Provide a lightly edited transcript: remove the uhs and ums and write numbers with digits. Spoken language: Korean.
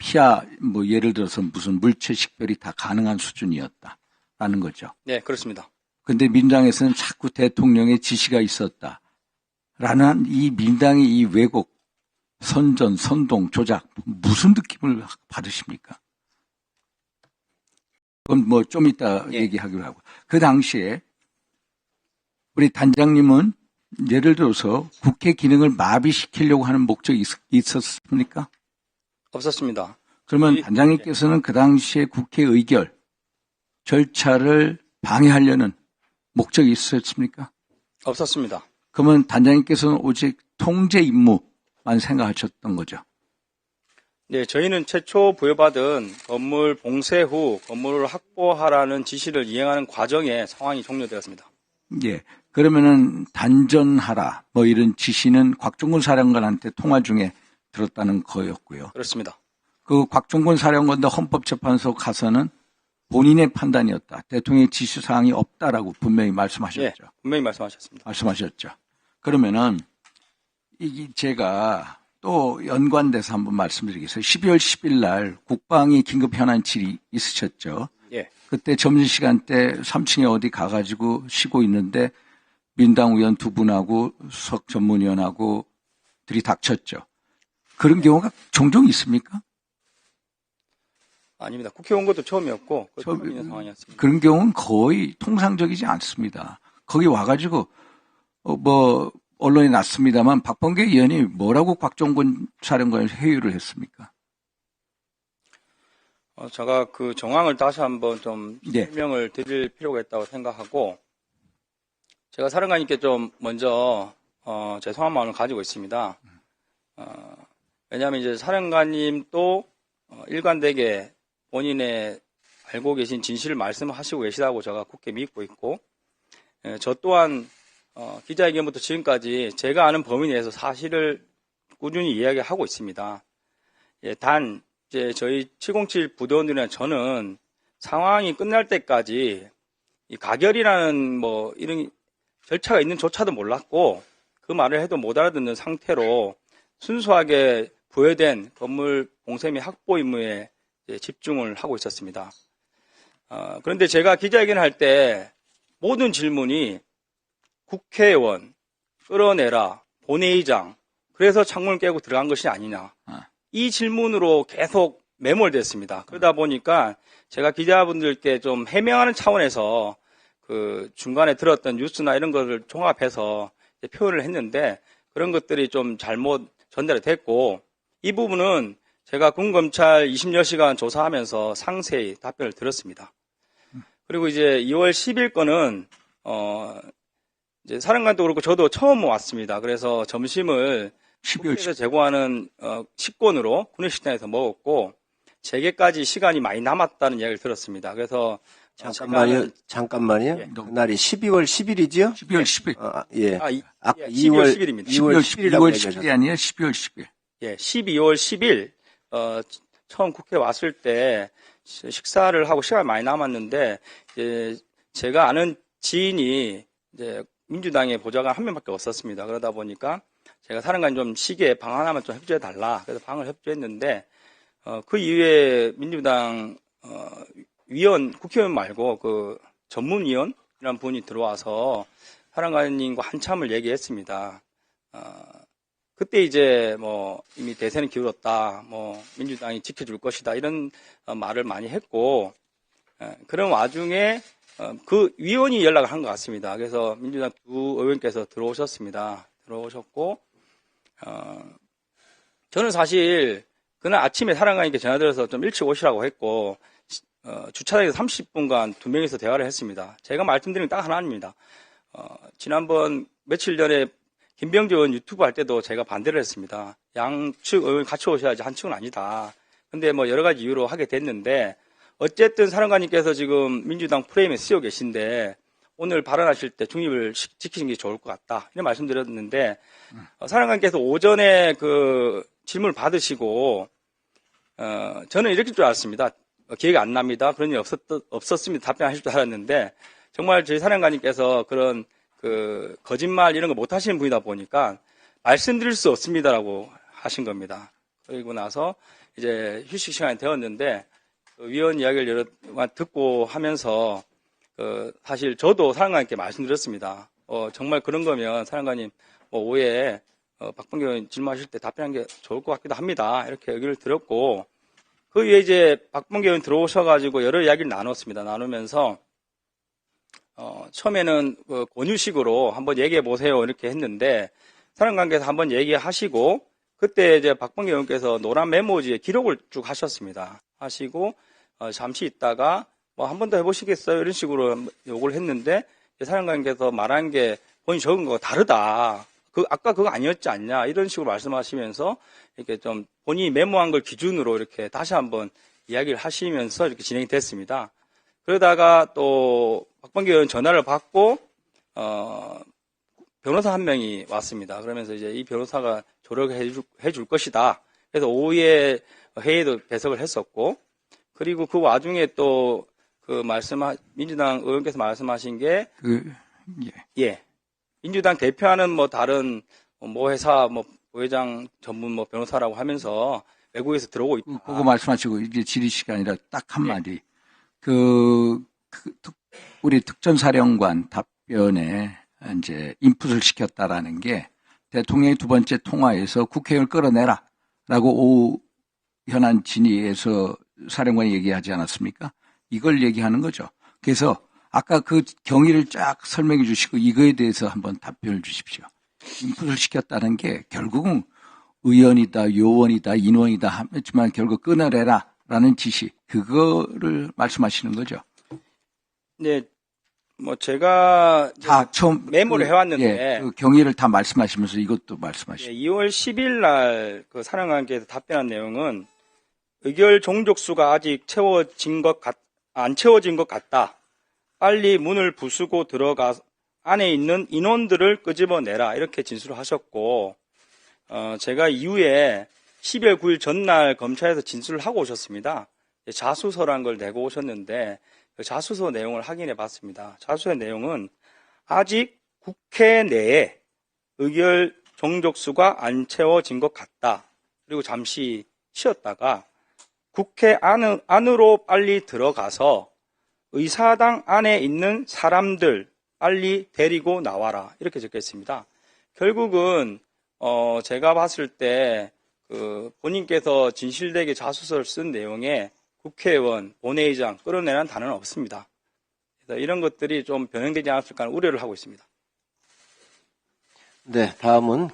시야, 뭐 예를 들어서 무슨 물체 식별이 다 가능한 수준이었다라는 거죠. 네, 그렇습니다. 근데 민주당에서는 자꾸 대통령의 지시가 있었다라는 이 민당의 이 왜곡, 선전, 선동, 조작 무슨 느낌을 받으십니까? 그건 뭐 좀 이따 예. 얘기하기로 하고. 그 당시에 우리 단장님은 예를 들어서 국회 기능을 마비시키려고 하는 목적이 있었습니까? 없었습니다. 그러면 단장님께서는 그 당시에 국회 의결 절차를 방해하려는 목적이 있었습니까? 없었습니다. 그러면 단장님께서는 오직 통제 임무만 생각하셨던 거죠. 네, 저희는 최초 부여받은 건물 봉쇄 후 건물을 확보하라는 지시를 이행하는 과정에 상황이 종료되었습니다. 예. 그러면은 단전하라 뭐 이런 지시는 곽종근 사령관한테 통화 중에 들었다는 거였고요. 그렇습니다. 그 곽종근 사령관도 헌법재판소 가서는 본인의 판단이었다. 대통령의 지시사항이 없다라고 분명히 말씀하셨죠. 예, 분명히 말씀하셨습니다. 말씀하셨죠. 그러면은 이 제가 또 연관돼서 한번 말씀드리겠습니다. 12월 10일 날 국방위 긴급 현안질이 있으셨죠. 예, 그때 점심시간 때 3층에 어디 가가지고 쉬고 있는데 민당 의원 두 분하고 수석 전문위원하고 들이닥쳤죠. 그런 경우가 종종 있습니까? 아닙니다. 국회 온 것도 처음이었고 처음 있는 상황이었습니다. 그런 경우는 거의 통상적이지 않습니다. 거기 와가지고 뭐 언론에 났습니다만 박범계 의원이 뭐라고 곽종근 사령관을 회유를 했습니까? 제가 그 정황을 다시 한번 좀 네. 설명을 드릴 필요가 있다고 생각하고 제가 사령관님께 좀 먼저 죄송한 마음을 가지고 있습니다. 왜냐하면 이제 사령관님도 일관되게 본인의 알고 계신 진실을 말씀하시고 계시다고 제가 굳게 믿고 있고 저 또한 기자회견부터 지금까지 제가 아는 범위 내에서 사실을 꾸준히 이야기하고 있습니다. 예, 단 이제 저희 707 부대원들이나 저는 상황이 끝날 때까지 이 가결이라는 뭐 이런 절차가 있는 조차도 몰랐고 그 말을 해도 못 알아듣는 상태로 순수하게 부여된 건물 봉쇄 및 확보 임무에 집중을 하고 있었습니다. 그런데 제가 기자회견을 할 때 모든 질문이 국회의원 끌어내라 본회의장 그래서 창문을 깨고 들어간 것이 아니냐 이 질문으로 계속 매몰됐습니다. 그러다 보니까 제가 기자분들께 좀 해명하는 차원에서 그 중간에 들었던 뉴스나 이런 것을 종합해서 표현을 했는데 그런 것들이 좀 잘못 전달이 됐고 이 부분은 제가 군검찰 20여시간 조사하면서 상세히 답변을 들었습니다. 그리고 이제 2월 10일 거는 이제 사령관도 그렇고 저도 처음 왔습니다. 그래서 점심을 국회에서 제공하는 식권으로 군의식당에서 먹었고 재개까지 시간이 많이 남았다는 이야기를 들었습니다. 그래서 잠깐만요. 예. 그날이 12월 10일이지요? 12월 10일. 예. 아까 12월 10일입니다. 12월 10일이 아니에요. 12월 10일. 예, 12월 10일 처음 국회 왔을 때 식사를 하고 시간이 많이 남았는데 제가 아는 지인이 이제 민주당의 보좌관 한 명밖에 없었습니다. 그러다 보니까 제가 사령관 좀 시기에 방 하나만 좀 협조해 달라. 그래서 방을 협조했는데 그 이후에 민주당 국회의원 말고 그 전문위원이라는 분이 들어와서 사령관님과 한참을 얘기했습니다. 그때 이제 뭐 이미 대세는 기울었다, 뭐 민주당이 지켜줄 것이다 이런 말을 많이 했고 그런 와중에 그 위원이 연락을 한 것 같습니다. 그래서 민주당 두 의원께서 들어오셨습니다. 들어오셨고 저는 사실 그날 아침에 사령관님께 전화드려서 좀 일찍 오시라고 했고 주차장에서 30분간 두 명이서 대화를 했습니다. 제가 말씀드린 게 딱 하나입니다. 지난번 며칠 전에 김병지 의원 유튜브 할 때도 제가 반대를 했습니다. 양측 의원 같이 오셔야지 한 측은 아니다. 근데 뭐 여러 가지 이유로 하게 됐는데 어쨌든 사령관님께서 지금 민주당 프레임에 쓰여 계신데 오늘 발언하실 때 중립을 지키는 게 좋을 것 같다. 이런 말씀드렸는데 사령관님께서 오전에 그 질문을 받으시고 저는 이렇게 줄 알았습니다. 기억이 안 납니다. 그런 일 없었습니다. 답변하실 줄 알았는데 정말 저희 사령관님께서 그런 그 거짓말 이런 거 못 하시는 분이다 보니까 말씀드릴 수 없습니다라고 하신 겁니다. 그리고 나서 이제 휴식 시간이 되었는데 그 위원 이야기를 여러 번 듣고 하면서 사실 저도 사령관님께 말씀드렸습니다. 정말 그런 거면 사령관님 오후에 박범계 의원 질문하실 때 답변한 게 좋을 것 같기도 합니다. 이렇게 얘기를 드렸고 그 위에 이제 박범계 의원 들어오셔가지고 여러 이야기를 나눴습니다. 나누면서 처음에는 권유식으로 한번 얘기해 보세요 이렇게 했는데 사령관께서 한번 얘기하시고 그때 이제 박범계 의원께서 노란 메모지에 기록을 쭉 하셨습니다. 하시고 잠시 있다가 한 번 더 해보시겠어요 이런 식으로 요구를 했는데 사령관께서 말한 게 본인이 적은 거가 다르다. 아까 그거 아니었지 않냐 이런 식으로 말씀하시면서 이렇게 좀 본인이 메모한 걸 기준으로 이렇게 다시 한번 이야기를 하시면서 이렇게 진행이 됐습니다. 그러다가 또 박범계 의원 전화를 받고 변호사 한 명이 왔습니다. 그러면서 이제 이 변호사가 조력해 줄 것이다. 그래서 오후에 회의도 배석을 했었고 그리고 그 와중에 또 민주당 의원께서 말씀하신 게 예. 민주당 대표하는 다른 회사 부회장 전문 변호사라고 하면서 외국에서 들어오고 있다. 그거 말씀하시고 이제 질의 시간이라 딱 한마디. 우리 특전사령관 답변에 이제 인풋을 시켰다라는 게 대통령의 두 번째 통화에서 국회의원을 끌어내라라고 현안 진의에서 사령관이 얘기하지 않았습니까? 이걸 얘기하는 거죠. 그래서 아까 그 경위를 쫙 설명해 주시고 이거에 대해서 한번 답변을 주십시오. 인풋을 시켰다는 게 결국은 의원이다, 요원이다, 인원이다 하지만 결국 끊어내라라는 지시 그거를 말씀하시는 거죠. 네, 제가 다 처음 메모를 해왔는데 그 경위를 다 말씀하시면서 이것도 말씀하시죠. 2월 10일 날 그 사령관께서 답변한 내용은 의결 종족수가 아직 안 채워진 것 같다. 빨리 문을 부수고 들어가 안에 있는 인원들을 끄집어내라 이렇게 진술을 하셨고 제가 이후에 12월 9일 전날 검찰에서 진술을 하고 오셨습니다. 자수서란 걸 내고 오셨는데 그 자수서 내용을 확인해 봤습니다. 자수서의 내용은 아직 국회 내에 의결 종족수가 안 채워진 것 같다. 그리고 잠시 쉬었다가 국회 안으로 빨리 들어가서 의사당 안에 있는 사람들 빨리 데리고 나와라 이렇게 적혀 있습니다. 결국은 제가 봤을 때 본인께서 진실되게 자수서를 쓴 내용에 국회의원, 본회의장 끌어내라는 단어는 없습니다. 그래서 이런 것들이 좀 변형되지 않았을까 하는 우려를 하고 있습니다. 네, 다음은